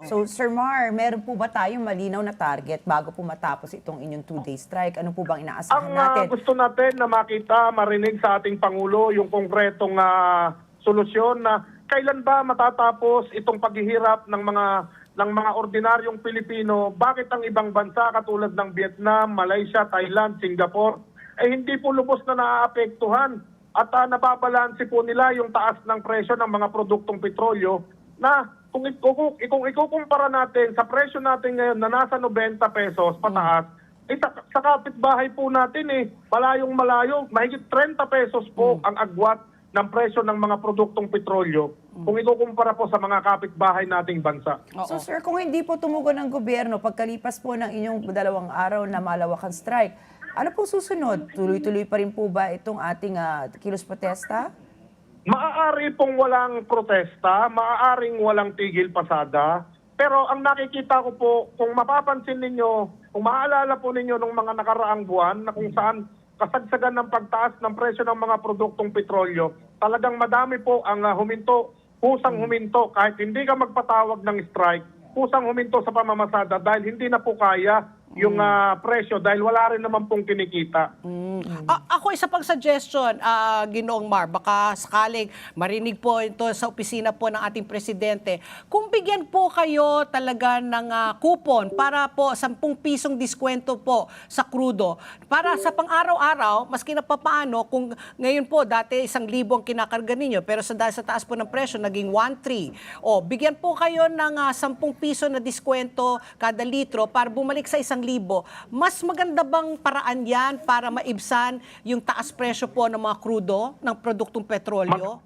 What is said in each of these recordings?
So, Sir Mar, meron po ba tayong malinaw na target bago po matapos itong inyong two-day strike? Ano po bang inaasahan Ang natin? gusto natin na makita, marinig sa ating Pangulo yung konkretong solusyon na kailan ba matatapos itong paghihirap ng mga ordinaryong Pilipino. Bakit ang ibang bansa katulad ng Vietnam, Malaysia, Thailand, Singapore hindi po lubos na naaapektuhan at nababalanse po nila yung taas ng presyo ng mga produktong petrolyo na kung ikukumpara natin sa presyo natin ngayon na nasa 90 pesos pataas, sa kapitbahay po natin malayong malayo, mahigit 30 pesos po ang agwat ng presyo ng mga produktong petrolyo kung ikukumpara po sa mga kapitbahay nating bansa. So, Sir, kung hindi po tumugon ng gobyerno pagkalipas po ng inyong 2 araw na malawakang strike, ano po susunod? Tuloy-tuloy pa rin po ba itong ating kilos protesta? Maaari pong walang protesta, maaaring walang tigil pasada, pero ang nakikita ko po, kung mapapansin ninyo, kung maaalala po ninyo nung mga nakaraang buwan na kung saan kasagsagan ng pagtaas ng presyo ng mga produktong petrolyo, talagang madami po ang huminto, kusang huminto, kahit hindi ka magpatawag ng strike, kusang huminto sa pamamasada dahil hindi na po kaya yung presyo dahil wala rin naman pong kinikita. Ako isa pang suggestion, Ginoong Mar, baka sakaling marinig po ito sa opisina po ng ating presidente, kung bigyan po kayo talaga ng coupon para po 10 pisong diskwento po sa krudo, para sa pang-araw-araw, maski na papaano, kung ngayon po dati 1,000 ang kinakarga ninyo, pero dahil sa taas po ng presyo, naging 1,300. Bigyan po kayo ng 10 piso na diskwento kada litro para bumalik sa 1,000. Mas maganda bang paraan yan para maibsan yung taas presyo po ng mga krudo, ng produktong petrolyo?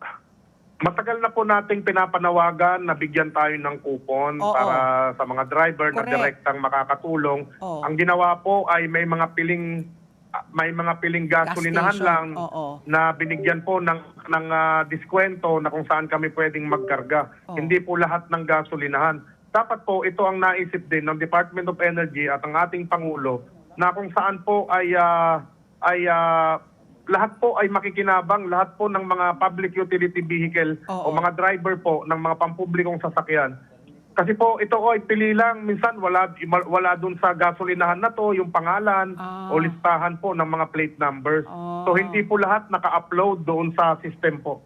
Matagal na po nating pinapanawagan na bigyan tayo ng coupon para sa mga driver na direktang makakatulong. Ang ginawa po ay may mga piling gasolinahan lang na binigyan po ng diskwento na kung saan kami pwedeng magkarga. Hindi po lahat ng gasolinahan. Dapat po ito ang naisip din ng Department of Energy at ang ating Pangulo na kung saan po ay lahat po ay makikinabang, lahat po ng mga public utility vehicle o mga driver po ng mga pampublikong sasakyan. Kasi po ito ay pili lang, minsan wala dun sa gasolinahan na to yung pangalan o listahan po ng mga plate numbers. So hindi po lahat naka-upload doon sa system po.